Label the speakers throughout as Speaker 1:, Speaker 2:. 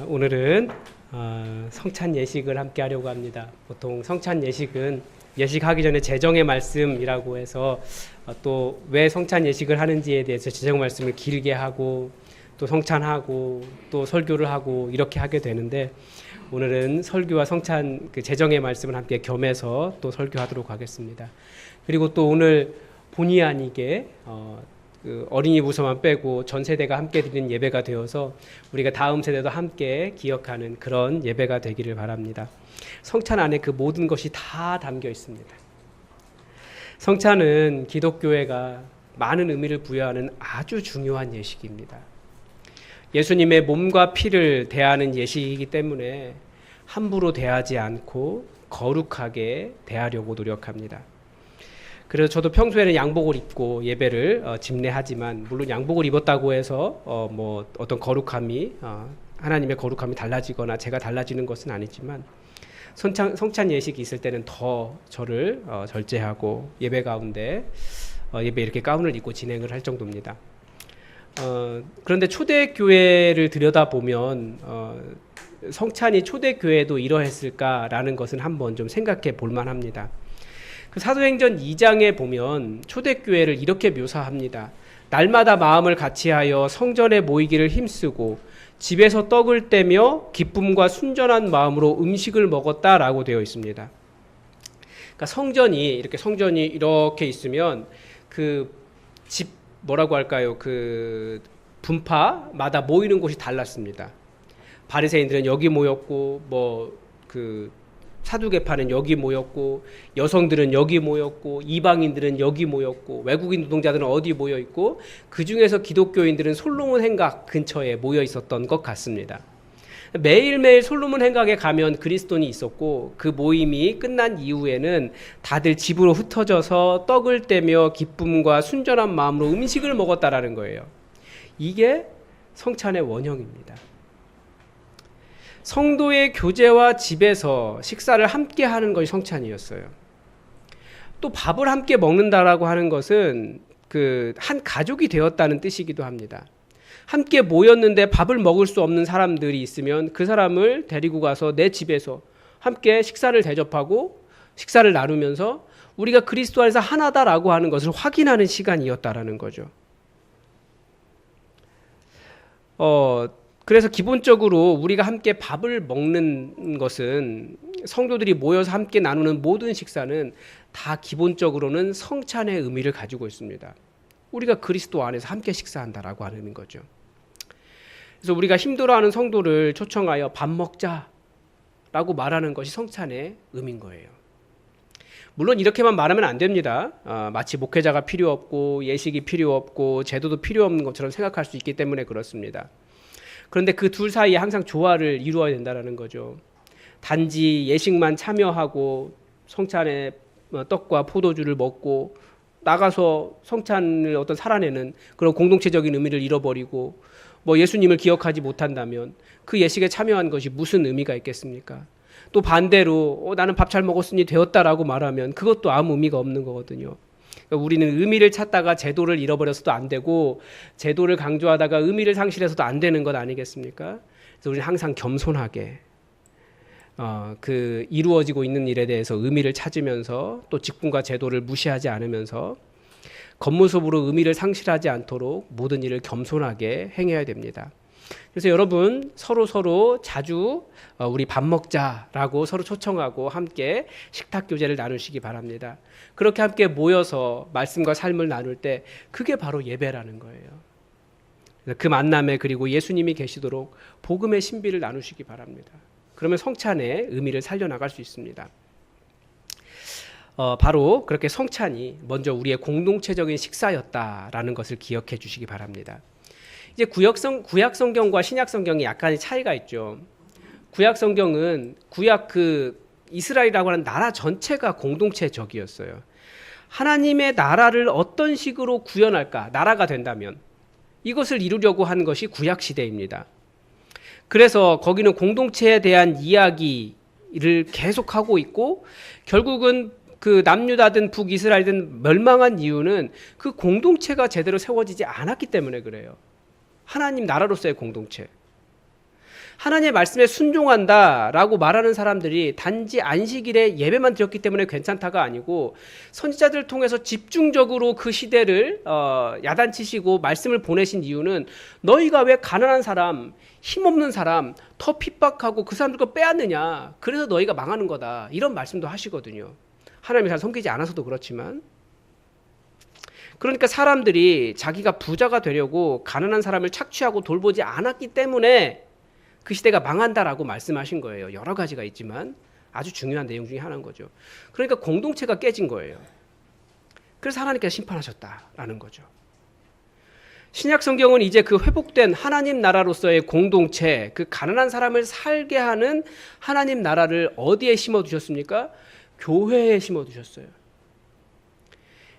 Speaker 1: 오늘은 성찬 예식을 함께 하려고 합니다. 보통 성찬 예식은 예식하기 전에 제정의 말씀이라고 해서 또 왜 성찬 예식을 하는지에 대해서 제정 말씀을 길게 하고 또 성찬하고 또 설교를 하고 이렇게 하게 되는데, 오늘은 설교와 성찬 그 제정의 말씀을 함께 겸해서 또 설교하도록 하겠습니다. 그리고 또 오늘 본의 아니게 그 어린이 부서만 빼고 전 세대가 함께 드리는 예배가 되어서 우리가 다음 세대도 함께 기억하는 그런 예배가 되기를 바랍니다. 성찬 안에 그 모든 것이 다 담겨 있습니다. 성찬은 기독교회가 많은 의미를 부여하는 아주 중요한 예식입니다. 예수님의 몸과 피를 대하는 예식이기 때문에 함부로 대하지 않고 거룩하게 대하려고 노력합니다. 그래서 저도 평소에는 양복을 입고 예배를 집례하지만, 물론 양복을 입었다고 해서 어떤 거룩함이 하나님의 거룩함이 달라지거나 제가 달라지는 것은 아니지만, 성찬 예식이 있을 때는 더 저를 절제하고 예배 가운데 예배 이렇게 가운을 입고 진행을 할 정도입니다. 그런데 초대교회를 들여다보면 성찬이 초대교회도 이러했을까라는 것은 한번 좀 생각해 볼 만합니다. 그 사도행전 2장에 보면 초대교회를 이렇게 묘사합니다. 날마다 마음을 같이하여 성전에 모이기를 힘쓰고 집에서 떡을 떼며 기쁨과 순전한 마음으로 음식을 먹었다라고 되어 있습니다. 그러니까 성전이 이렇게 있으면 그 집 뭐라고 할까요? 그 분파마다 모이는 곳이 달랐습니다. 바리새인들은 여기 모였고 사두개파는 여기 모였고, 여성들은 여기 모였고, 이방인들은 여기 모였고, 외국인 노동자들은 어디 모여 있고, 그 중에서 기독교인들은 솔로몬 행각 근처에 모여 있었던 것 같습니다. 매일매일 솔로몬 행각에 가면 그리스도인이 있었고, 그 모임이 끝난 이후에는 다들 집으로 흩어져서 떡을 떼며 기쁨과 순전한 마음으로 음식을 먹었다라는 거예요. 이게 성찬의 원형입니다. 성도의 교제와 집에서 식사를 함께 하는 것이 성찬이었어요. 또 밥을 함께 먹는다라고 하는 것은 그 한 가족이 되었다는 뜻이기도 합니다. 함께 모였는데 밥을 먹을 수 없는 사람들이 있으면 그 사람을 데리고 가서 내 집에서 함께 식사를 대접하고 식사를 나누면서 우리가 그리스도 안에서 하나다라고 하는 것을 확인하는 시간이었다라는 거죠. 그래서 기본적으로 우리가 함께 밥을 먹는 것은, 성도들이 모여서 함께 나누는 모든 식사는 다 기본적으로는 성찬의 의미를 가지고 있습니다. 우리가 그리스도 안에서 함께 식사한다라고 하는 거죠. 그래서 우리가 힘들어하는 성도를 초청하여 밥 먹자라고 말하는 것이 성찬의 의미인 거예요. 물론 이렇게만 말하면 안 됩니다. 마치 목회자가 필요 없고 예식이 필요 없고 제도도 필요 없는 것처럼 생각할 수 있기 때문에 그렇습니다. 그런데 그 둘 사이에 항상 조화를 이루어야 된다는 거죠. 단지 예식만 참여하고 성찬의 떡과 포도주를 먹고 나가서 성찬을 어떤 살아내는 그런 공동체적인 의미를 잃어버리고 예수님을 기억하지 못한다면 그 예식에 참여한 것이 무슨 의미가 있겠습니까? 또 반대로 나는 밥 잘 먹었으니 되었다라고 말하면 그것도 아무 의미가 없는 거거든요. 그러니까 우리는 의미를 찾다가 제도를 잃어버려서도 안 되고, 제도를 강조하다가 의미를 상실해서도 안 되는 것 아니겠습니까? 그래서 우리는 항상 겸손하게 그 이루어지고 있는 일에 대해서 의미를 찾으면서, 또 직분과 제도를 무시하지 않으면서 겉모습으로 의미를 상실하지 않도록 모든 일을 겸손하게 행해야 됩니다. 그래서 여러분 서로 자주 우리 밥 먹자라고 서로 초청하고 함께 식탁 교제를 나누시기 바랍니다. 그렇게 함께 모여서 말씀과 삶을 나눌 때 그게 바로 예배라는 거예요. 그 만남에 그리고 예수님이 계시도록 복음의 신비를 나누시기 바랍니다. 그러면 성찬의 의미를 살려나갈 수 있습니다. 바로 그렇게 성찬이 먼저 우리의 공동체적인 식사였다라는 것을 기억해 주시기 바랍니다. 이제 구약 성경과 신약 성경이 약간의 차이가 있죠. 구약 성경은 이스라엘이라고 하는 나라 전체가 공동체적이었어요. 하나님의 나라를 어떤 식으로 구현할까, 나라가 된다면 이것을 이루려고 한 것이 구약 시대입니다. 그래서 거기는 공동체에 대한 이야기를 계속하고 있고, 결국은 그 남유다든 북이스라엘든 멸망한 이유는 그 공동체가 제대로 세워지지 않았기 때문에 그래요. 하나님 나라로서의 공동체. 하나님의 말씀에 순종한다라고 말하는 사람들이 단지 안식일에 예배만 드렸기 때문에 괜찮다가 아니고 선지자들을 통해서 집중적으로 그 시대를 야단치시고 말씀을 보내신 이유는 너희가 왜 가난한 사람, 힘없는 사람 더 핍박하고 그 사람들 거 빼앗느냐, 그래서 너희가 망하는 거다, 이런 말씀도 하시거든요. 하나님이 잘 섬기지 않아서도 그렇지만. 그러니까 사람들이 자기가 부자가 되려고 가난한 사람을 착취하고 돌보지 않았기 때문에 그 시대가 망한다라고 말씀하신 거예요. 여러 가지가 있지만 아주 중요한 내용 중에 하나인 거죠. 그러니까 공동체가 깨진 거예요. 그래서 하나님께서 심판하셨다라는 거죠. 신약 성경은 이제 그 회복된 하나님 나라로서의 공동체, 그 가난한 사람을 살게 하는 하나님 나라를 어디에 심어두셨습니까? 교회에 심어두셨어요.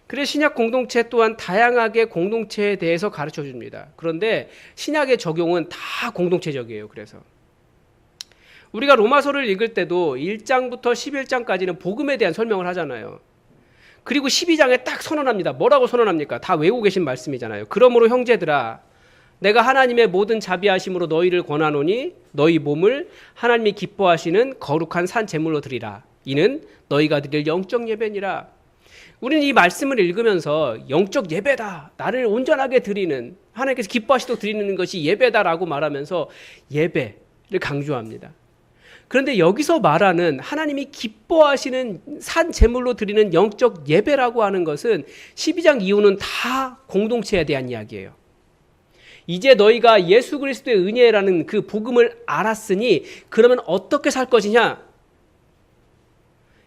Speaker 1: 그래서 신약 공동체 또한 다양하게 공동체에 대해서 가르쳐 줍니다. 그런데 신약의 적용은 다 공동체적이에요. 그래서 우리가 로마서를 읽을 때도 1장부터 11장까지는 복음에 대한 설명을 하잖아요. 그리고 12장에 딱 선언합니다. 뭐라고 선언합니까? 다 외우고 계신 말씀이잖아요. 그러므로 형제들아, 내가 하나님의 모든 자비하심으로 너희를 권하노니 너희 몸을 하나님이 기뻐하시는 거룩한 산 제물로 드리라. 이는 너희가 드릴 영적 예배니라. 우리는 이 말씀을 읽으면서 영적 예배다, 나를 온전하게 드리는, 하나님께서 기뻐하시도록 드리는 것이 예배다라고 말하면서 예배를 강조합니다. 그런데 여기서 말하는 하나님이 기뻐하시는 산 제물로 드리는 영적 예배라고 하는 것은 12장 이후는 다 공동체에 대한 이야기예요. 이제 너희가 예수 그리스도의 은혜라는 그 복음을 알았으니 그러면 어떻게 살 것이냐?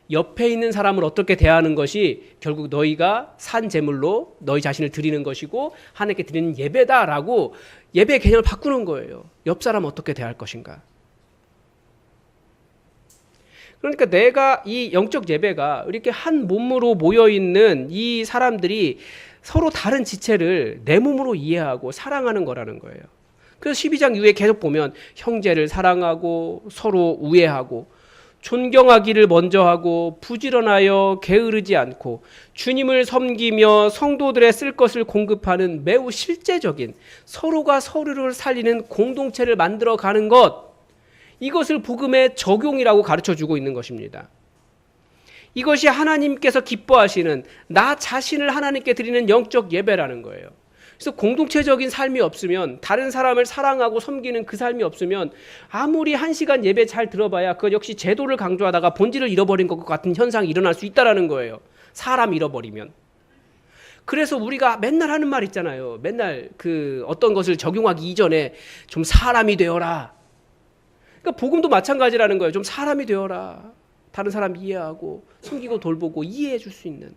Speaker 1: 옆에 있는 사람을 어떻게 대하는 것이 결국 너희가 산 제물로 너희 자신을 드리는 것이고 하나님께 드리는 예배다라고 예배의 개념을 바꾸는 거예요. 옆 사람 어떻게 대할 것인가. 그러니까 내가 이 영적 예배가 이렇게 한 몸으로 모여있는 이 사람들이 서로 다른 지체를 내 몸으로 이해하고 사랑하는 거라는 거예요. 그래서 12장 이후에 계속 보면 형제를 사랑하고 서로 우애하고 존경하기를 먼저 하고 부지런하여 게으르지 않고 주님을 섬기며 성도들의 쓸 것을 공급하는 매우 실제적인 서로가 서로를 살리는 공동체를 만들어가는 것, 이것을 복음의 적용이라고 가르쳐주고 있는 것입니다. 이것이 하나님께서 기뻐하시는 나 자신을 하나님께 드리는 영적 예배라는 거예요. 그래서 공동체적인 삶이 없으면, 다른 사람을 사랑하고 섬기는 그 삶이 없으면 아무리 1시간 예배 잘 들어봐야 그것 역시 제도를 강조하다가 본질을 잃어버린 것 같은 현상이 일어날 수 있다는 거예요. 사람 잃어버리면. 그래서 우리가 맨날 하는 말 있잖아요. 맨날 그 어떤 것을 적용하기 이전에 좀 사람이 되어라. 그러니까 복음도 마찬가지라는 거예요. 좀 사람이 되어라. 다른 사람 이해하고 섬기고 돌보고 이해해 줄 수 있는.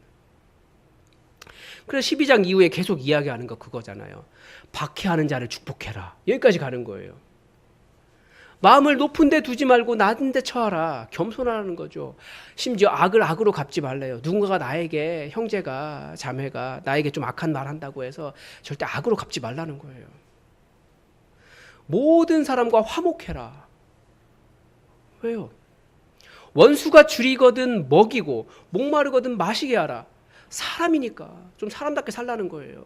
Speaker 1: 그래서 12장 이후에 계속 이야기하는 거 그거잖아요. 박해하는 자를 축복해라. 여기까지 가는 거예요. 마음을 높은 데 두지 말고 낮은 데 처하라. 겸손하라는 거죠. 심지어 악을 악으로 갚지 말래요. 누군가가 나에게, 형제가, 자매가 나에게 좀 악한 말 한다고 해서 절대 악으로 갚지 말라는 거예요. 모든 사람과 화목해라. 왜요? 원수가 줄이거든 먹이고 목마르거든 마시게 하라. 사람이니까 좀 사람답게 살라는 거예요.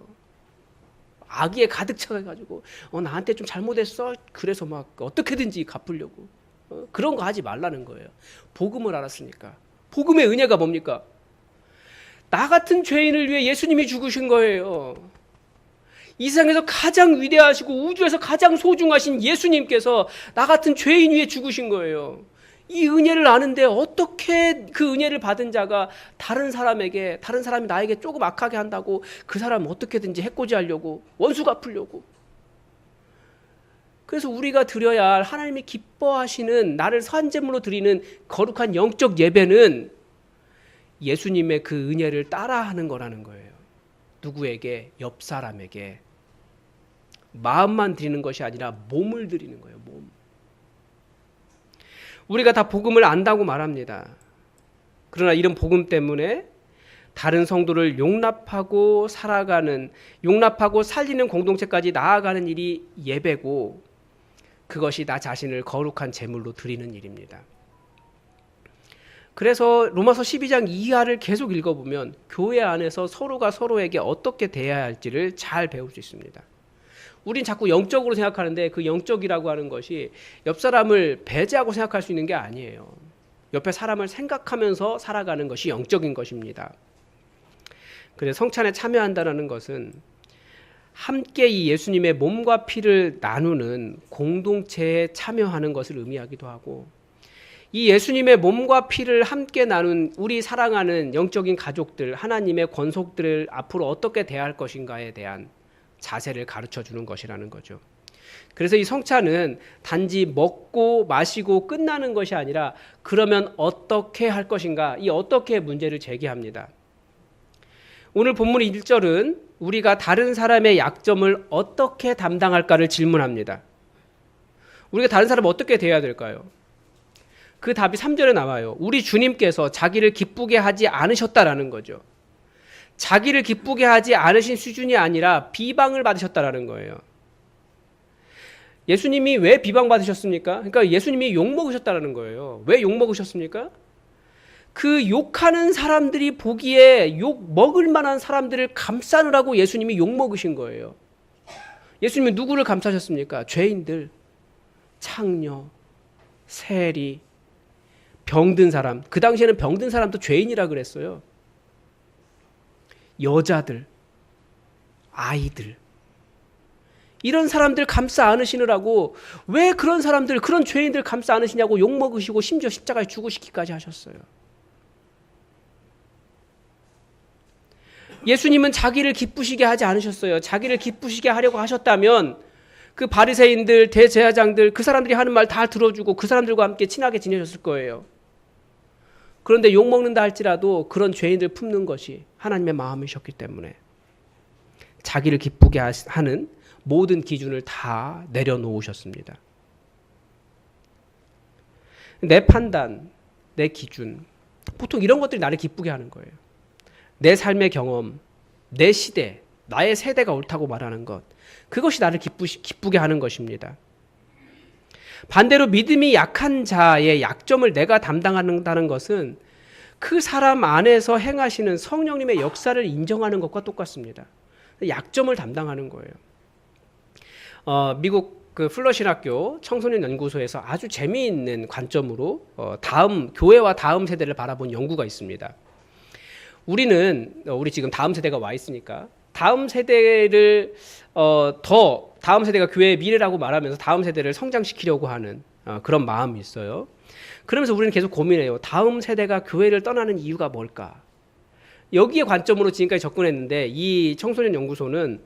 Speaker 1: 악의에 가득 차가지고 나한테 좀 잘못했어. 그래서 막 어떻게든지 갚으려고 그런 거 하지 말라는 거예요. 복음을 알았으니까. 복음의 은혜가 뭡니까? 나 같은 죄인을 위해 예수님이 죽으신 거예요. 이 세상에서 가장 위대하시고 우주에서 가장 소중하신 예수님께서 나 같은 죄인 위해 죽으신 거예요. 이 은혜를 아는데 어떻게 그 은혜를 받은 자가 다른 사람에게, 다른 사람이 나에게 조금 악하게 한다고 그 사람 어떻게든지 해코지하려고, 원수 갚으려고. 그래서 우리가 드려야 할 하나님이 기뻐하시는, 나를 산제물로 드리는 거룩한 영적 예배는 예수님의 그 은혜를 따라하는 거라는 거예요. 누구에게? 옆 사람에게. 마음만 드리는 것이 아니라 몸을 드리는 거예요. 몸. 우리가 다 복음을 안다고 말합니다. 그러나 이런 복음 때문에 다른 성도를 용납하고 살아가는, 용납하고 살리는 공동체까지 나아가는 일이 예배고, 그것이 나 자신을 거룩한 제물로 드리는 일입니다. 그래서 로마서 12장 이하를 계속 읽어보면 교회 안에서 서로가 서로에게 어떻게 대해야 할지를 잘 배울 수 있습니다. 우린 자꾸 영적으로 생각하는데 그 영적이라고 하는 것이 옆 사람을 배제하고 생각할 수 있는 게 아니에요. 옆에 사람을 생각하면서 살아가는 것이 영적인 것입니다. 그래서 성찬에 참여한다는 것은 함께 이 예수님의 몸과 피를 나누는 공동체에 참여하는 것을 의미하기도 하고, 이 예수님의 몸과 피를 함께 나눈 우리 사랑하는 영적인 가족들, 하나님의 권속들을 앞으로 어떻게 대할 것인가에 대한 자세를 가르쳐 주는 것이라는 거죠. 그래서 이 성찬은 단지 먹고 마시고 끝나는 것이 아니라 그러면 어떻게 할 것인가, 이 어떻게 문제를 제기합니다. 오늘 본문 1절은 우리가 다른 사람의 약점을 어떻게 담당할까를 질문합니다. 우리가 다른 사람을 어떻게 대해야 될까요? 그 답이 3절에 나와요. 우리 주님께서 자기를 기쁘게 하지 않으셨다라는 거죠. 자기를 기쁘게 하지 않으신 수준이 아니라 비방을 받으셨다라는 거예요. 예수님이 왜 비방받으셨습니까? 그러니까 예수님이 욕먹으셨다라는 거예요. 왜 욕먹으셨습니까? 그 욕하는 사람들이 보기에 욕먹을 만한 사람들을 감싸느라고 예수님이 욕먹으신 거예요. 예수님이 누구를 감싸셨습니까? 죄인들, 창녀, 세리, 병든 사람. 그 당시에는 병든 사람도 죄인이라 그랬어요. 여자들, 아이들. 이런 사람들 감싸 안으시느라고 왜 그런 사람들, 그런 죄인들 감싸 안으시냐고 욕먹으시고 심지어 십자가에 죽으시기까지 하셨어요. 예수님은 자기를 기쁘시게 하지 않으셨어요. 자기를 기쁘시게 하려고 하셨다면 그 바리새인들, 대제사장들, 그 사람들이 하는 말 다 들어주고 그 사람들과 함께 친하게 지내셨을 거예요. 그런데 욕먹는다 할지라도 그런 죄인들 품는 것이 하나님의 마음이셨기 때문에 자기를 기쁘게 하는 모든 기준을 다 내려놓으셨습니다. 내 판단, 내 기준, 보통 이런 것들이 나를 기쁘게 하는 거예요. 내 삶의 경험, 내 시대, 나의 세대가 옳다고 말하는 것, 그것이 나를 기쁘게 하는 것입니다. 반대로 믿음이 약한 자의 약점을 내가 담당한다는 것은 그 사람 안에서 행하시는 성령님의 역사를 인정하는 것과 똑같습니다. 약점을 담당하는 거예요. 미국 그 플러신학교 청소년 연구소에서 아주 재미있는 관점으로 교회와 다음 세대를 바라본 연구가 있습니다. 우리 지금 다음 세대가 와 있으니까 다음 세대를 다음 세대가 교회의 미래라고 말하면서 다음 세대를 성장시키려고 하는 그런 마음이 있어요. 그러면서 우리는 계속 고민해요. 다음 세대가 교회를 떠나는 이유가 뭘까? 여기에 관점으로 지금까지 접근했는데 이 청소년 연구소는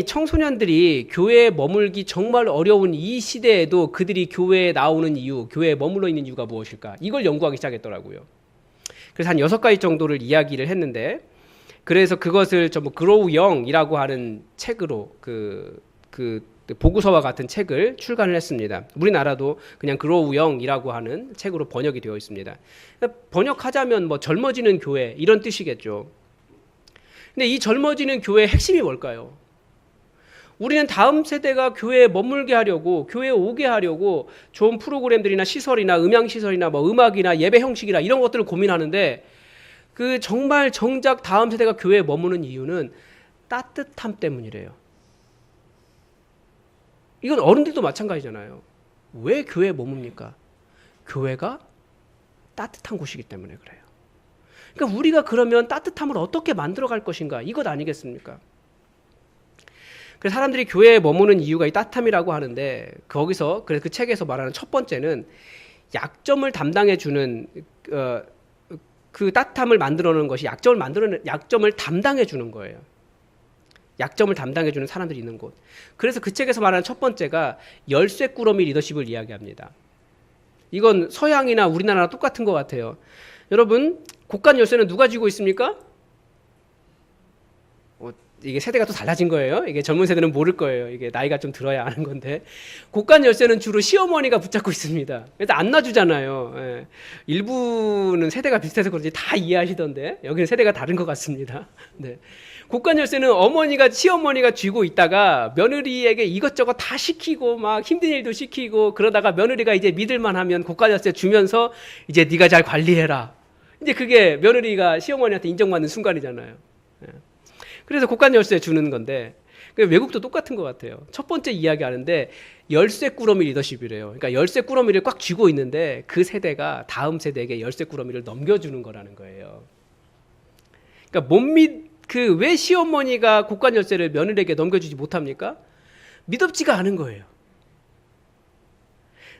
Speaker 1: 청소년들이 교회에 머물기 정말 어려운 이 시대에도 그들이 교회에 나오는 이유, 교회에 머물러 있는 이유가 무엇일까? 이걸 연구하기 시작했더라고요. 그래서 한 6가지 정도를 이야기를 했는데, 그래서 그것을 전부 그로우 영이라고 하는 책으로 그 보고서와 같은 책을 출간을 했습니다. 우리나라도 그냥 그로우 영이라고 하는 책으로 번역이 되어 있습니다. 번역하자면 젊어지는 교회 이런 뜻이겠죠. 근데 이 젊어지는 교회의 핵심이 뭘까요? 우리는 다음 세대가 교회에 머물게 하려고, 교회에 오게 하려고 좋은 프로그램들이나 시설이나 음향시설이나 음악이나 예배 형식이나 이런 것들을 고민하는데, 그 정말 정작 다음 세대가 교회에 머무는 이유는 따뜻함 때문이래요. 이건 어른들도 마찬가지잖아요. 왜 교회에 머뭅니까? 교회가 따뜻한 곳이기 때문에 그래요. 그러니까 우리가 그러면 따뜻함을 어떻게 만들어갈 것인가? 이것 아니겠습니까? 그래서 사람들이 교회에 머무는 이유가 이 따뜻함이라고 하는데, 그래서 그 책에서 말하는 첫 번째는 약점을 담당해주는 그 따뜻함을 만들어내는 것이 약점을 담당해주는 거예요. 약점을 담당해주는 사람들이 있는 곳. 그래서 그 책에서 말하는 첫 번째가 열쇠꾸러미 리더십을 이야기합니다. 이건 서양이나 우리나라랑 똑같은 것 같아요. 여러분, 곳간 열쇠는 누가 쥐고 있습니까? 이게 세대가 또 달라진 거예요. 이게 젊은 세대는 모를 거예요. 이게 나이가 좀 들어야 아는 건데, 곳간 열쇠는 주로 시어머니가 붙잡고 있습니다. 그래서 안 놔주잖아요. 예. 일부는 세대가 비슷해서 그런지 다 이해하시던데 여기는 세대가 다른 것 같습니다. 네. 곳간 열쇠는 시어머니가 쥐고 있다가 며느리에게 이것저것 다 시키고 막 힘든 일도 시키고, 그러다가 며느리가 이제 믿을만 하면 곳간 열쇠 주면서 이제 네가 잘 관리해라. 이제 그게 며느리가 시어머니한테 인정받는 순간이잖아요. 예. 그래서 곳간 열쇠 주는 건데, 외국도 똑같은 것 같아요. 첫 번째 이야기하는데 열쇠 꾸러미 리더십이래요. 그러니까 열쇠 꾸러미를 꽉 쥐고 있는데 그 세대가 다음 세대에게 열쇠 꾸러미를 넘겨주는 거라는 거예요. 그러니까 왜 시어머니가 곡간 열쇠를 며느리에게 넘겨주지 못합니까? 믿음지가 않은 거예요.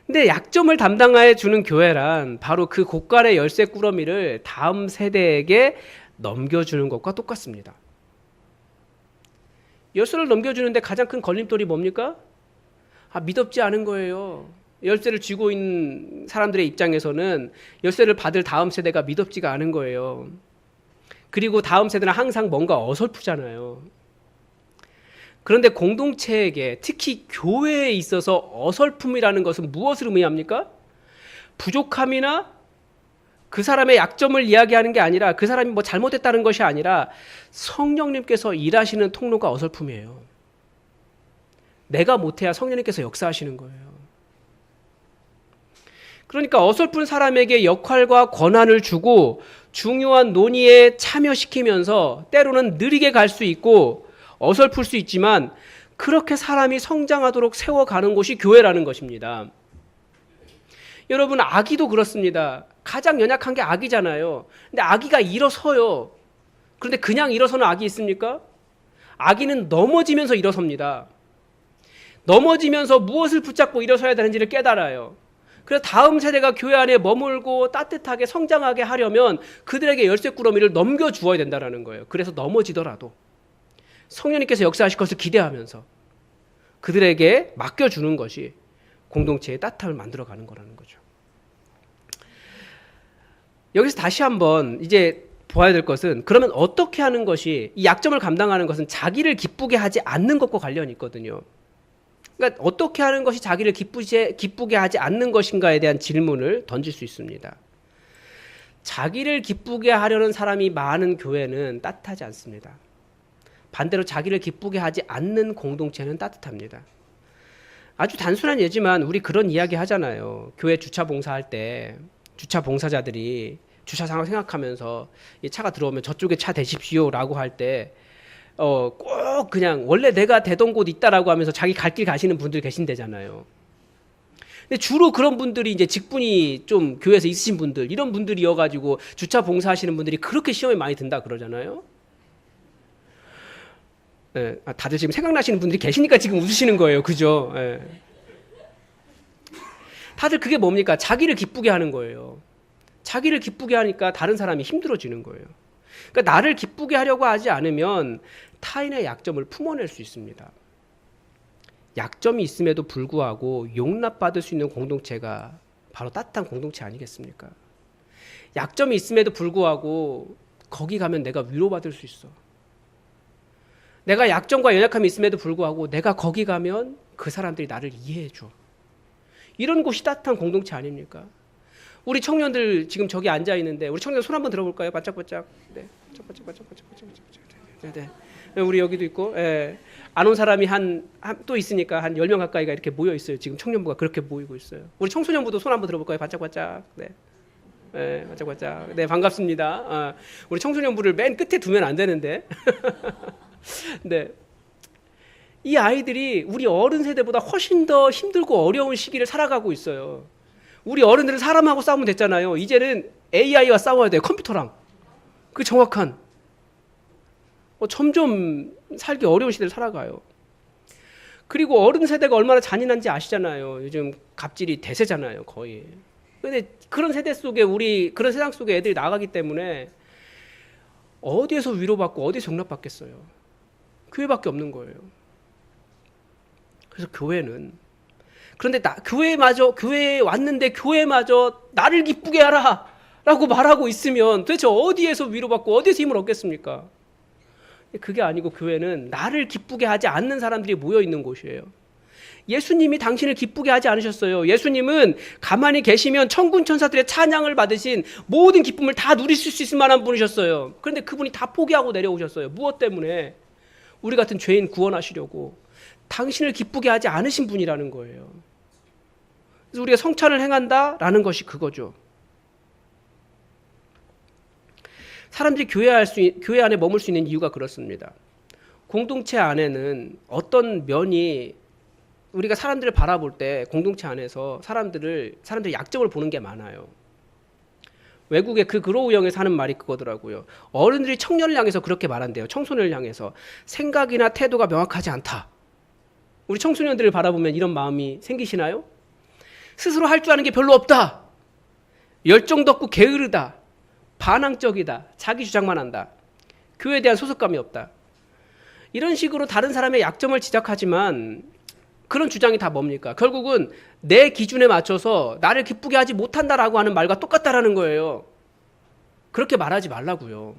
Speaker 1: 근데 약점을 담당해 주는 교회란 바로 그 곡간의 열쇠 꾸러미를 다음 세대에게 넘겨주는 것과 똑같습니다. 열쇠를 넘겨주는데 가장 큰 걸림돌이 뭡니까? 믿음지 않은 거예요. 열쇠를 쥐고 있는 사람들의 입장에서는 열쇠를 받을 다음 세대가 믿음지가 않은 거예요. 그리고 다음 세대는 항상 뭔가 어설프잖아요. 그런데 공동체에게, 특히 교회에 있어서 어설픔이라는 것은 무엇을 의미합니까? 부족함이나 그 사람의 약점을 이야기하는 게 아니라, 그 사람이 뭐 잘못했다는 것이 아니라 성령님께서 일하시는 통로가 어설픔이에요. 내가 못해야 성령님께서 역사하시는 거예요. 그러니까 어설픈 사람에게 역할과 권한을 주고 중요한 논의에 참여시키면서 때로는 느리게 갈 수 있고 어설플 수 있지만 그렇게 사람이 성장하도록 세워가는 곳이 교회라는 것입니다. 여러분, 아기도 그렇습니다. 가장 연약한 게 아기잖아요. 근데 아기가 일어서요. 그런데 그냥 일어서는 아기 있습니까? 아기는 넘어지면서 일어섭니다. 넘어지면서 무엇을 붙잡고 일어서야 되는지를 깨달아요. 그래서 다음 세대가 교회 안에 머물고 따뜻하게 성장하게 하려면 그들에게 열쇠 꾸러미를 넘겨주어야 된다는 거예요. 그래서 넘어지더라도 성령님께서 역사하실 것을 기대하면서 그들에게 맡겨주는 것이 공동체의 따뜻함을 만들어가는 거라는 거죠. 여기서 다시 한번 이제 보아야 될 것은, 그러면 어떻게 하는 것이, 이 약점을 감당하는 것은 자기를 기쁘게 하지 않는 것과 관련이 있거든요. 그러니까 어떻게 하는 것이 자기를 기쁘게 하지 않는 것인가에 대한 질문을 던질 수 있습니다. 자기를 기쁘게 하려는 사람이 많은 교회는 따뜻하지 않습니다. 반대로 자기를 기쁘게 하지 않는 공동체는 따뜻합니다. 아주 단순한 예지만 우리 그런 이야기 하잖아요. 교회 주차 봉사할 때 주차 봉사자들이 주차 상황 생각하면서 이 차가 들어오면 저쪽에 차 대십시오라고 할 때 꼭 그냥 원래 내가 대던 곳 있다라고 하면서 자기 갈 길 가시는 분들 계신대잖아요. 근데 주로 그런 분들이 이제 직분이 좀 교회에서 있으신 분들, 이런 분들이어가지고 주차 봉사하시는 분들이 그렇게 시험에 많이 든다 그러잖아요. 네, 다들 지금 생각나시는 분들이 계시니까 지금 웃으시는 거예요. 그죠? 네. 다들 그게 뭡니까? 자기를 기쁘게 하는 거예요. 자기를 기쁘게 하니까 다른 사람이 힘들어지는 거예요. 그러니까 나를 기쁘게 하려고 하지 않으면 타인의 약점을 품어낼 수 있습니다. 약점이 있음에도 불구하고 용납받을 수 있는 공동체가 바로 따뜻한 공동체 아니겠습니까? 약점이 있음에도 불구하고 거기 가면 내가 위로받을 수 있어. 내가 약점과 연약함이 있음에도 불구하고 내가 거기 가면 그 사람들이 나를 이해해 줘. 이런 곳이 따뜻한 공동체 아닙니까? 우리 청년들 지금 저기 앉아 있는데 우리 청년들 손 한번 들어볼까요? 반짝반짝. 네. 반짝반짝. 네. 우리 여기도 있고, 예. 안 온 사람이 또 있으니까 한 10명 가까이가 이렇게 모여 있어요. 지금 청년부가 그렇게 모이고 있어요. 우리 청소년부도 손 한번 들어볼까요? 반짝반짝. 네. 네, 반짝반짝. 네, 반갑습니다. 우리 청소년부를 맨 끝에 두면 안 되는데. 네. 이 아이들이 우리 어른 세대보다 훨씬 더 힘들고 어려운 시기를 살아가고 있어요. 우리 어른들은 사람하고 싸우면 됐잖아요. 이제는 AI와 싸워야 돼요. 컴퓨터랑. 그 정확한. 점점 살기 어려운 시대를 살아가요. 그리고 어른 세대가 얼마나 잔인한지 아시잖아요. 요즘 갑질이 대세잖아요, 거의. 근데 그런 세대 속에 그런 세상 속에 애들이 나가기 때문에 어디에서 위로받고 어디에서 용납받겠어요. 교회밖에 없는 거예요. 그래서 그런데 교회에 왔는데 교회마저 나를 기쁘게 하라 라고 말하고 있으면 도대체 어디에서 위로받고 어디에서 힘을 얻겠습니까? 그게 아니고 교회는 나를 기쁘게 하지 않는 사람들이 모여 있는 곳이에요. 예수님이 당신을 기쁘게 하지 않으셨어요. 예수님은 가만히 계시면 천군 천사들의 찬양을 받으신 모든 기쁨을 다 누리실 수 있을 만한 분이셨어요. 그런데 그분이 다 포기하고 내려오셨어요. 무엇 때문에? 우리 같은 죄인 구원하시려고. 당신을 기쁘게 하지 않으신 분이라는 거예요. 그래서 우리가 성찬을 행한다라는 것이 그거죠. 사람들이 교회 안에 머물 수 있는 이유가 그렇습니다. 공동체 안에는 어떤 면이 우리가 사람들을 바라볼 때 공동체 안에서 사람들의 약점을 보는 게 많아요. 외국의 그 그로우형에서 하는 말이 그거더라고요. 어른들이 청년을 향해서 그렇게 말한대요. 청소년을 향해서 생각이나 태도가 명확하지 않다. 우리 청소년들을 바라보면 이런 마음이 생기시나요? 스스로 할 줄 아는 게 별로 없다. 열정도 없고 게으르다. 반항적이다. 자기 주장만 한다. 교회에 대한 소속감이 없다. 이런 식으로 다른 사람의 약점을 지적하지만 그런 주장이 다 뭡니까? 결국은 내 기준에 맞춰서 나를 기쁘게 하지 못한다라고 하는 말과 똑같다라는 거예요. 그렇게 말하지 말라고요.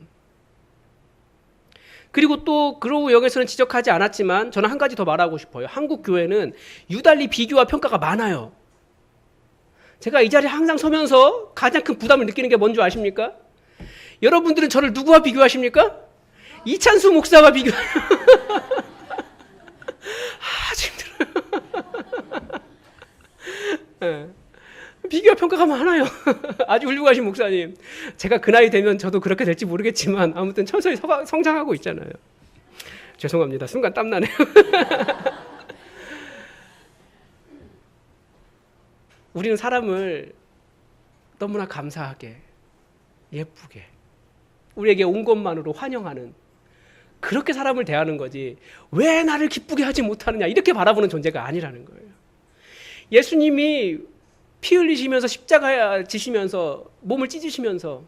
Speaker 1: 그리고 또 그로우 역에서는 지적하지 않았지만 저는 한 가지 더 말하고 싶어요. 한국 교회는 유달리 비교와 평가가 많아요. 제가 이 자리에 항상 서면서 가장 큰 부담을 느끼는 게 뭔지 아십니까? 여러분들은 저를 누구와 비교하십니까? 이찬수 목사와 비교해요. 아주 힘들어요. 네. 비교와 평가가 많아요. 아주 훌륭하신 목사님. 제가 그 나이 되면 저도 그렇게 될지 모르겠지만 아무튼 천천히 성장하고 있잖아요. 죄송합니다. 순간 땀나네요. 우리는 사람을 너무나 감사하게, 예쁘게, 우리에게 온 것만으로 환영하는 그렇게 사람을 대하는 거지 왜 나를 기쁘게 하지 못하느냐 이렇게 바라보는 존재가 아니라는 거예요. 예수님이 피 흘리시면서 십자가 지시면서 몸을 찢으시면서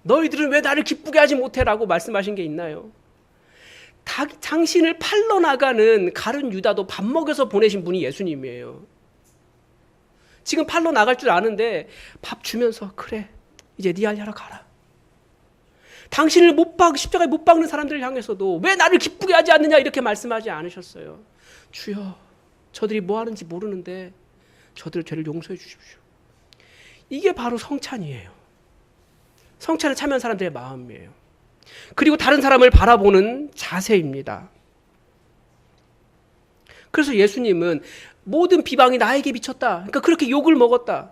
Speaker 1: 너희들은 왜 나를 기쁘게 하지 못해라고 말씀하신 게 있나요? 당신을 팔러 나가는 가룟 유다도 밥 먹여서 보내신 분이 예수님이에요. 지금 팔러 나갈 줄 아는데 밥 주면서 그래 이제 네 할 일하러 가라. 당신을 십자가에 못 박는 사람들을 향해서도 왜 나를 기쁘게 하지 않느냐 이렇게 말씀하지 않으셨어요. 주여 저들이 뭐 하는지 모르는데 저들의 죄를 용서해 주십시오. 이게 바로 성찬이에요. 성찬에 참여한 사람들의 마음이에요. 그리고 다른 사람을 바라보는 자세입니다. 그래서 예수님은 모든 비방이 나에게 미쳤다. 그러니까 그렇게 욕을 먹었다.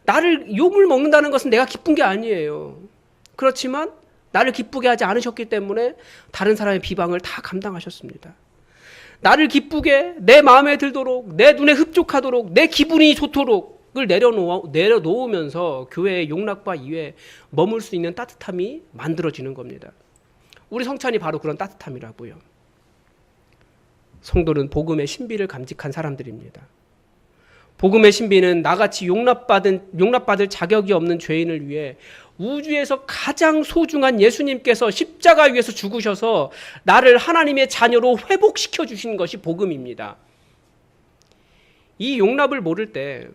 Speaker 1: 나를 욕을 먹는다는 것은 내가 기쁜 게 아니에요. 그렇지만 나를 기쁘게 하지 않으셨기 때문에 다른 사람의 비방을 다 감당하셨습니다. 나를 기쁘게 내 마음에 들도록 내 눈에 흡족하도록 내 기분이 좋도록을 내려놓으면서 교회의 용락과 이외에 머물 수 있는 따뜻함이 만들어지는 겁니다. 우리 성찬이 바로 그런 따뜻함이라고요. 성도는 복음의 신비를 감직한 사람들입니다. 복음의 신비는 나같이 용납받을 자격이 없는 죄인을 위해 우주에서 가장 소중한 예수님께서 십자가 위에서 죽으셔서 나를 하나님의 자녀로 회복시켜 주신 것이 복음입니다. 이 용납을 모를 때,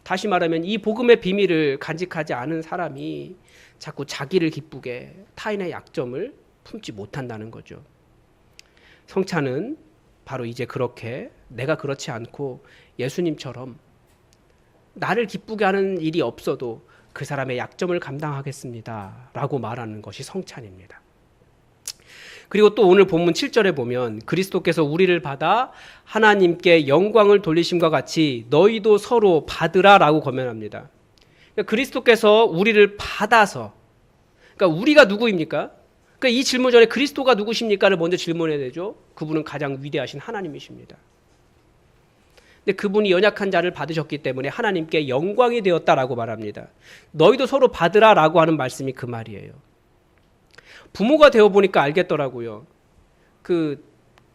Speaker 1: 다시 말하면 이 복음의 비밀을 간직하지 않은 사람이 자꾸 자기를 기쁘게 타인의 약점을 품지 못한다는 거죠. 성찬은 바로 이제 그렇게 내가 그렇지 않고 예수님처럼 나를 기쁘게 하는 일이 없어도 그 사람의 약점을 감당하겠습니다 라고 말하는 것이 성찬입니다. 그리고 또 오늘 본문 7절에 보면 그리스도께서 우리를 받아 하나님께 영광을 돌리심과 같이 너희도 서로 받으라 라고 권면합니다. 그러니까 그리스도께서 우리를 받아서, 그러니까 우리가 누구입니까? 그러니까 이 질문 전에 그리스도가 누구십니까를 먼저 질문해야 되죠. 그분은 가장 위대하신 하나님이십니다. 근데 그분이 연약한 자를 받으셨기 때문에 하나님께 영광이 되었다라고 말합니다. 너희도 서로 받으라라고 하는 말씀이 그 말이에요. 부모가 되어 보니까 알겠더라고요. 그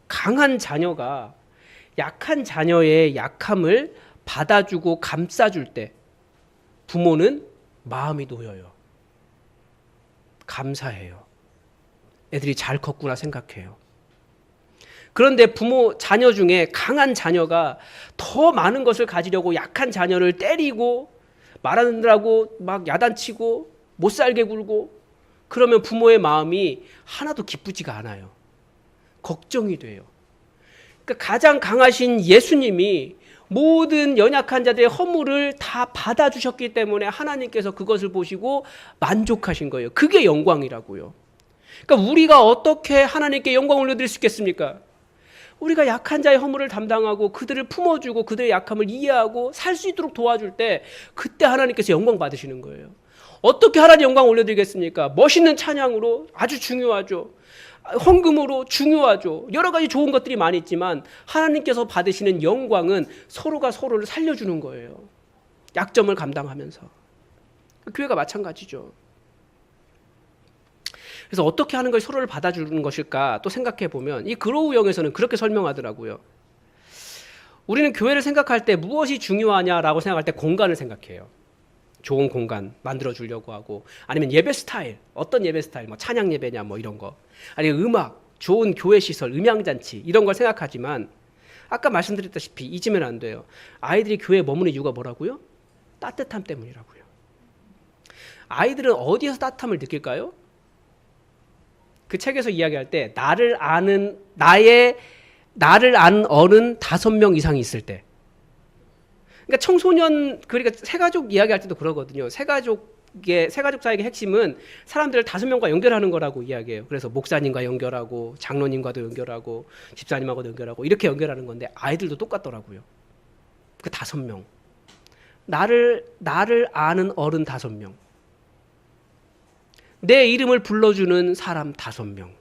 Speaker 1: 강한 자녀가 약한 자녀의 약함을 받아주고 감싸줄 때 부모는 마음이 놓여요. 감사해요. 애들이 잘 컸구나 생각해요. 그런데 자녀 중에 강한 자녀가 더 많은 것을 가지려고 약한 자녀를 때리고 말하느라고 막 야단치고 못 살게 굴고 그러면 부모의 마음이 하나도 기쁘지가 않아요. 걱정이 돼요. 그러니까 가장 강하신 예수님이 모든 연약한 자들의 허물을 다 받아주셨기 때문에 하나님께서 그것을 보시고 만족하신 거예요. 그게 영광이라고요. 그러니까 우리가 어떻게 하나님께 영광을 올려드릴 수 있겠습니까? 우리가 약한 자의 허물을 담당하고 그들을 품어주고 그들의 약함을 이해하고 살 수 있도록 도와줄 때 그때 하나님께서 영광 받으시는 거예요. 어떻게 하나님 영광 올려드리겠습니까? 멋있는 찬양으로 아주 중요하죠. 헌금으로 중요하죠. 여러 가지 좋은 것들이 많이 있지만 하나님께서 받으시는 영광은 서로가 서로를 살려주는 거예요. 약점을 감당하면서. 교회가 마찬가지죠. 그래서 어떻게 하는 것이 서로를 받아주는 것일까 또 생각해 보면 이 그로우영에서는 그렇게 설명하더라고요. 우리는 교회를 생각할 때 무엇이 중요하냐라고 생각할 때 공간을 생각해요. 좋은 공간 만들어 주려고 하고, 아니면 예배 스타일, 어떤 예배 스타일, 뭐 찬양 예배냐 뭐 이런 거, 아니면 음악, 좋은 교회 시설, 음향잔치 이런 걸 생각하지만 아까 말씀드렸다시피 잊으면 안 돼요. 아이들이 교회에 머무는 이유가 뭐라고요? 따뜻함 때문이라고요. 아이들은 어디에서 따뜻함을 느낄까요? 그 책에서 이야기할 때 나를 아는 어른 5명 이상이 있을 때. 그러니까 청소년, 그러니까 새가족 이야기할 때도 그러거든요. 새가족 사역의 핵심은 사람들을 5명과 연결하는 거라고 이야기해요. 그래서 목사님과 연결하고 장로님과도 연결하고 집사님하고도 연결하고 이렇게 연결하는 건데 아이들도 똑같더라고요. 그 5명. 나를 아는 어른 5명. 내 이름을 불러주는 사람 5명.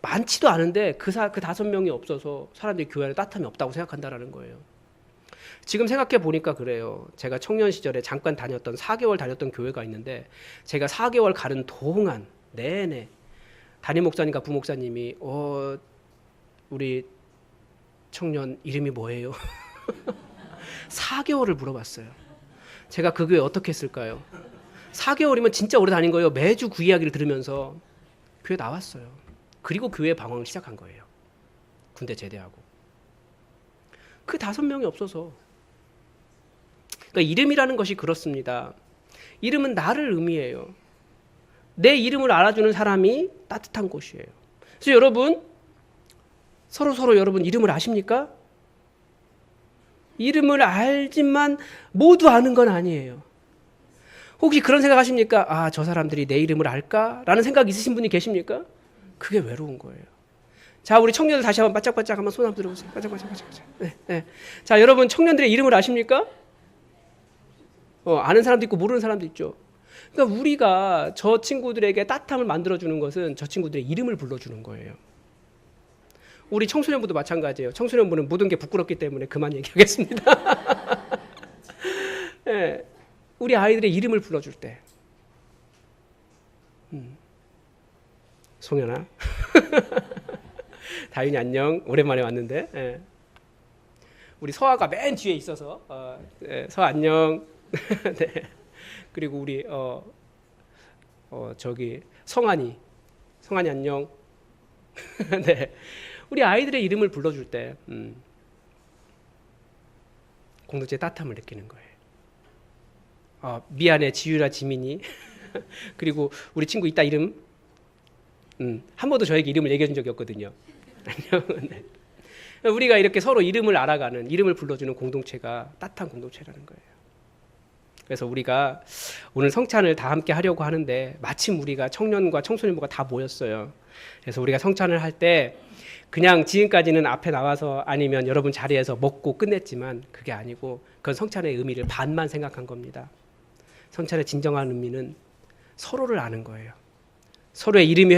Speaker 1: 많지도 않은데 그 5명이 없어서 사람들이 교회 안에 따뜻함이 없다고 생각한다라는 거예요. 지금 생각해 보니까 그래요. 제가 청년 시절에 잠깐 4개월 다녔던 교회가 있는데 제가 4개월 가는 동안 내내 담임 목사님과 부목사님이 우리 청년 이름이 뭐예요? 4개월을 물어봤어요. 제가 그 교회 어떻게 했을까요? 4개월이면 진짜 오래 다닌 거예요. 매주 그 이야기를 들으면서 교회 나왔어요. 그리고 교회 방황을 시작한 거예요. 군대 제대하고. 그 5명이 없어서. 그러니까 이름이라는 것이 그렇습니다. 이름은 나를 의미해요. 내 이름을 알아주는 사람이 따뜻한 곳이에요. 그래서 여러분, 서로 여러분 이름을 아십니까? 이름을 알지만 모두 아는 건 아니에요. 혹시 그런 생각 하십니까? 저 사람들이 내 이름을 알까? 라는 생각 있으신 분이 계십니까? 그게 외로운 거예요. 자, 우리 청년들 다시 한번 바짝바짝 한번 손 한번 들어보세요. 바짝바짝. 네. 자, 여러분 청년들의 이름을 아십니까? 아는 사람도 있고 모르는 사람도 있죠. 그러니까 우리가 저 친구들에게 따뜻함을 만들어주는 것은 저 친구들의 이름을 불러주는 거예요. 우리 청소년부도 마찬가지예요. 청소년부는 모든 게 부끄럽기 때문에 그만 얘기하겠습니다. 네. 우리 아이들의 이름을 불러줄 때. 송현아. 다윤이 안녕. 오랜만에 왔는데. 네. 우리 서아가 맨 뒤에 있어서 서아 안녕. 네. 그리고 우리 저기 성환이 안녕. 네. 우리 아이들의 이름을 불러줄 때 공동체의 따뜻함을 느끼는 거예요. 미안해 지유라 지민이. 그리고 우리 친구 이따 이름 한 번도 저에게 이름을 얘기해 준 적이 없거든요. 안녕. 네. 우리가 이렇게 서로 이름을 알아가는, 이름을 불러주는 공동체가 따뜻한 공동체라는 거예요. 그래서 우리가 오늘 성찬을 다 함께 하려고 하는데 마침 우리가 청년과 청소년부가 다 모였어요. 그래서 우리가 성찬을 할 때 그냥 지금까지는 앞에 나와서 아니면 여러분 자리에서 먹고 끝냈지만 그게 아니고 그건 성찬의 의미를 반만 생각한 겁니다. 성찬의 진정한 의미는 서로를 아는 거예요. 서로의 이름이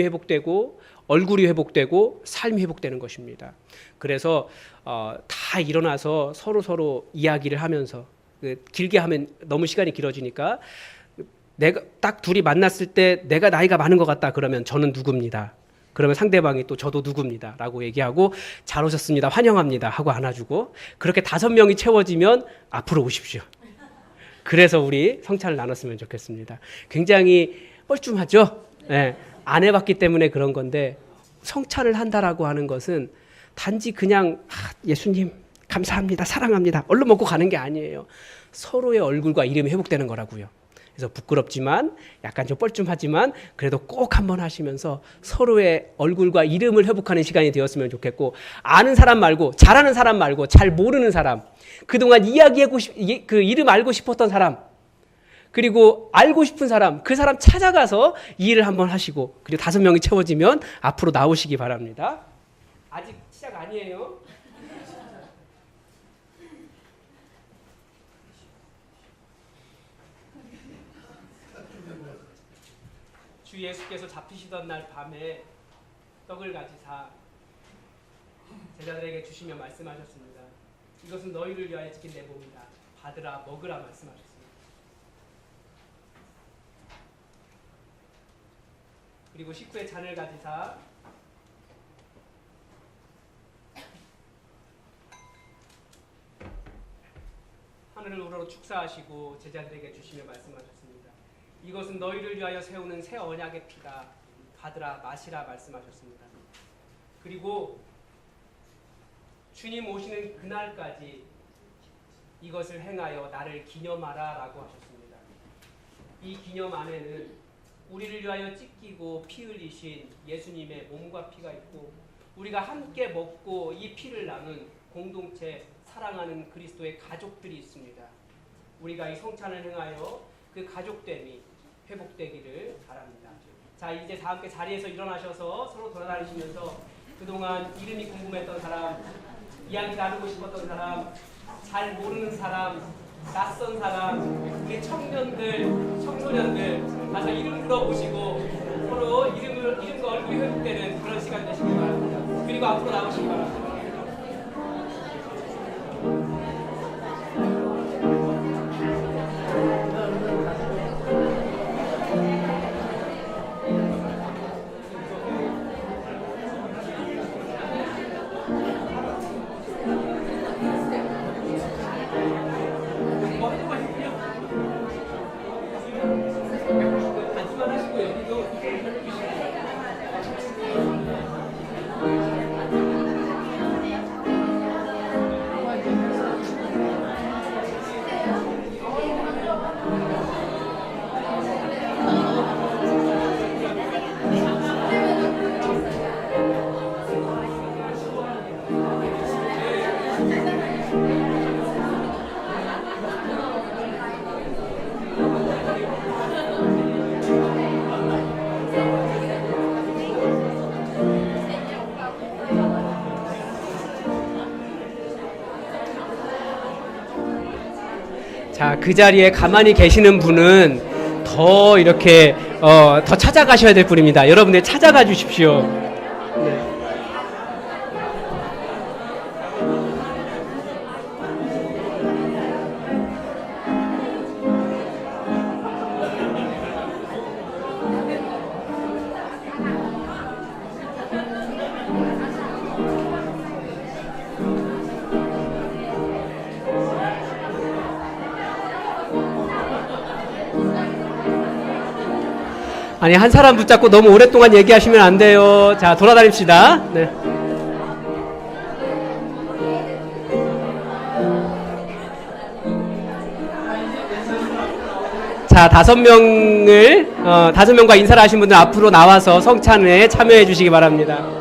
Speaker 1: 회복되고 얼굴이 회복되고 삶이 회복되는 것입니다. 그래서 다 일어나서 서로 이야기를 하면서 길게 하면 너무 시간이 길어지니까 내가 딱 둘이 만났을 때 내가 나이가 많은 것 같다 그러면 저는 누구입니다. 그러면 상대방이 또 저도 누구입니다 라고 얘기하고 잘 오셨습니다. 환영합니다 하고 안아주고 그렇게 5명이 채워지면 앞으로 오십시오. 그래서 우리 성찬을 나눴으면 좋겠습니다. 굉장히 뻘쭘하죠? 네, 안 해봤기 때문에 그런 건데 성찬을 한다라고 하는 것은 단지 그냥 예수님 감사합니다 사랑합니다 얼른 먹고 가는 게 아니에요. 서로의 얼굴과 이름이 회복되는 거라고요. 그래서 부끄럽지만 약간 좀 뻘쭘하지만 그래도 꼭 한번 하시면서 서로의 얼굴과 이름을 회복하는 시간이 되었으면 좋겠고, 아는 사람 말고 잘하는 사람 말고 잘 모르는 사람, 그동안 그 이름 알고 싶었던 사람, 그리고 알고 싶은 사람, 그 사람 찾아가서 이 일을 한번 하시고, 그리고 5명이 채워지면 앞으로 나오시기 바랍니다. 아직 시작 아니에요. 주 예수께서 잡히시던 날 밤에 떡을 가지사 제자들에게 주시며 말씀하셨습니다. 이것은 너희를 위하여 지킨 내 몸이다. 받으라 먹으라 말씀하셨습니다. 그리고 식후에 잔을 가지사 하늘을 우러러 축사하시고 제자들에게 주시며 말씀하셨습니다. 이것은 너희를 위하여 세우는 새 언약의 피다. 받으라 마시라 말씀하셨습니다. 그리고 주님 오시는 그날까지 이것을 행하여 나를 기념하라 라고 하셨습니다. 이 기념 안에는 우리를 위하여 찢기고 피 흘리신 예수님의 몸과 피가 있고 우리가 함께 먹고 이 피를 나눈 공동체 사랑하는 그리스도의 가족들이 있습니다. 우리가 이 성찬을 행하여 그 가족됨이 회복되기를 바랍니다. 자, 이제 다 함께 자리에서 일어나셔서 서로 돌아다니시면서 그동안 이름이 궁금했던 사람, 이야기 나누고 싶었던 사람, 잘 모르는 사람, 낯선 사람, 우리 청년들, 청소년들 가서 이름 물어보시고 서로 이름과 얼굴이 회복되는 그런 시간 되시기 바랍니다. 그리고 앞으로 나오시기 바랍니다. 자, 그 자리에 가만히 계시는 분은 더 이렇게 더 찾아가셔야 될 분입니다. 여러분들 찾아가 주십시오. 네. 아니, 한 사람 붙잡고 너무 오랫동안 얘기하시면 안 돼요. 자, 돌아다닙시다. 네. 자, 5명과 인사를 하신 분들 앞으로 나와서 성찬에 참여해 주시기 바랍니다.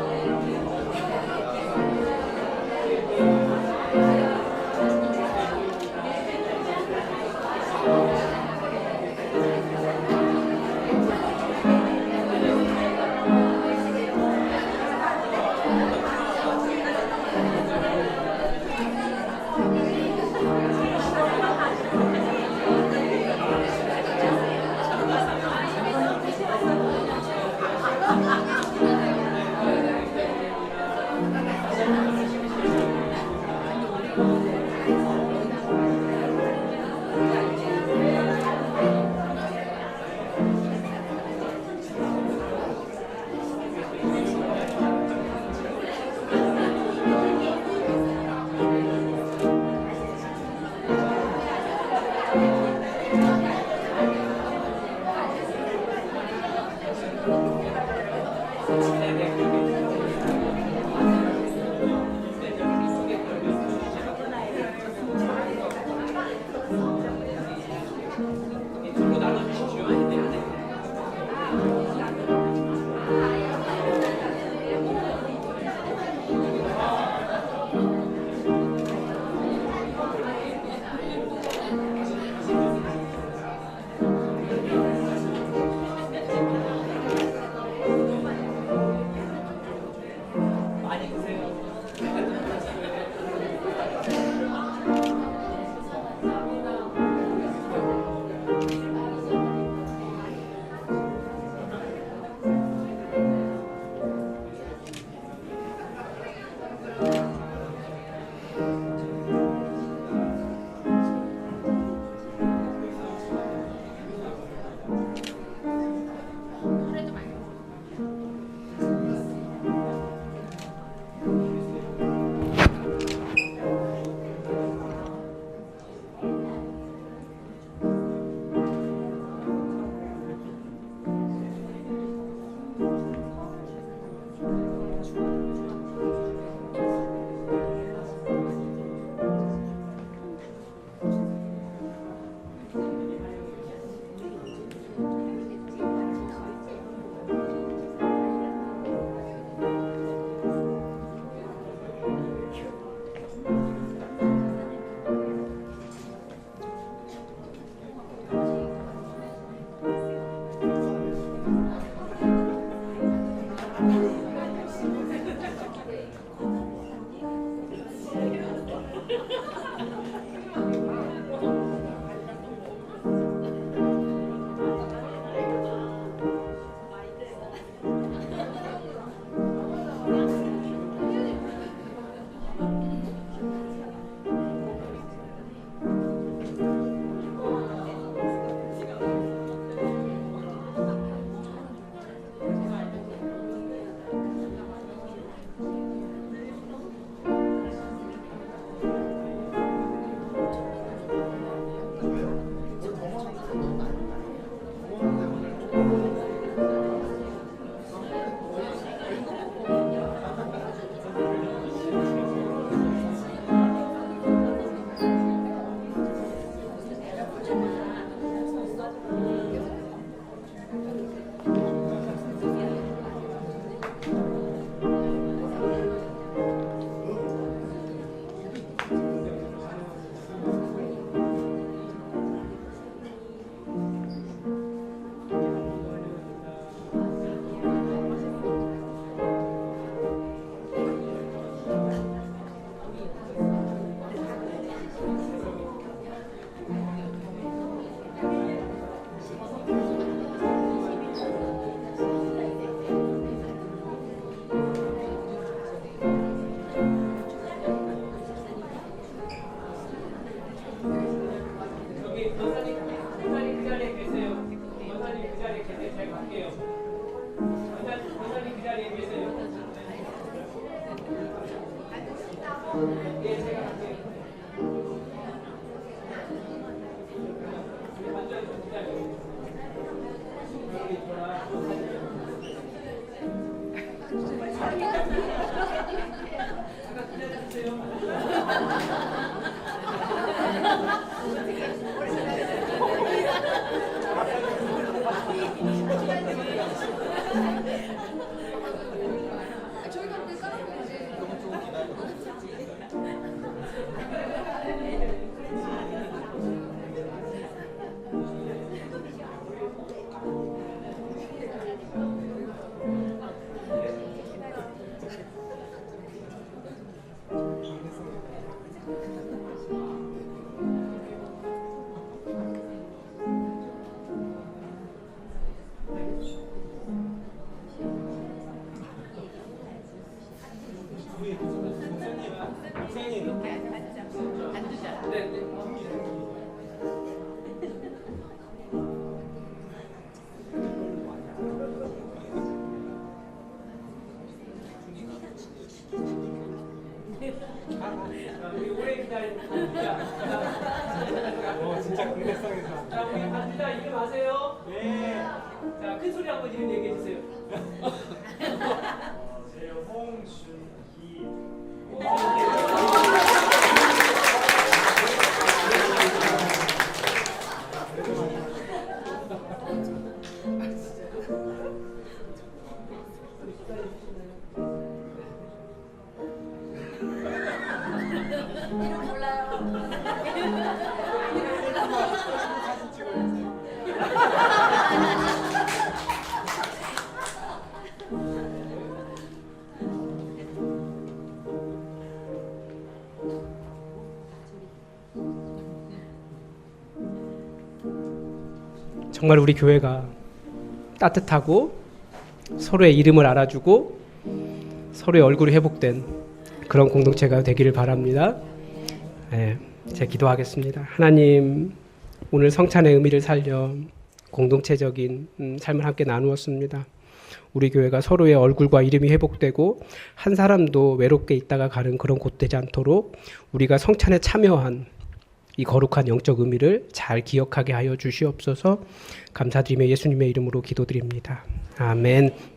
Speaker 1: 우리 오래 기다린
Speaker 2: 진짜 국내성이다.
Speaker 1: 자, 우리 갑니다. 이름 아세요?
Speaker 2: 네.
Speaker 1: 자, 큰 소리 한번 이름 얘기해 주세요.
Speaker 2: 제 홍준기.
Speaker 3: 이름 몰라요.
Speaker 2: 사진 찍어주세요.
Speaker 1: 정말 우리 교회가 따뜻하고 서로의 이름을 알아주고 서로의 얼굴이 회복된 그런 공동체가 되기를 바랍니다. 네, 제가 기도하겠습니다. 하나님, 오늘 성찬의 의미를 살려 공동체적인 삶을 함께 나누었습니다. 우리 교회가 서로의 얼굴과 이름이 회복되고 한 사람도 외롭게 있다가 가는 그런 곳 되지 않도록 우리가 성찬에 참여한 이 거룩한 영적 의미를 잘 기억하게 하여 주시옵소서. 감사드리며 예수님의 이름으로 기도드립니다. 아멘.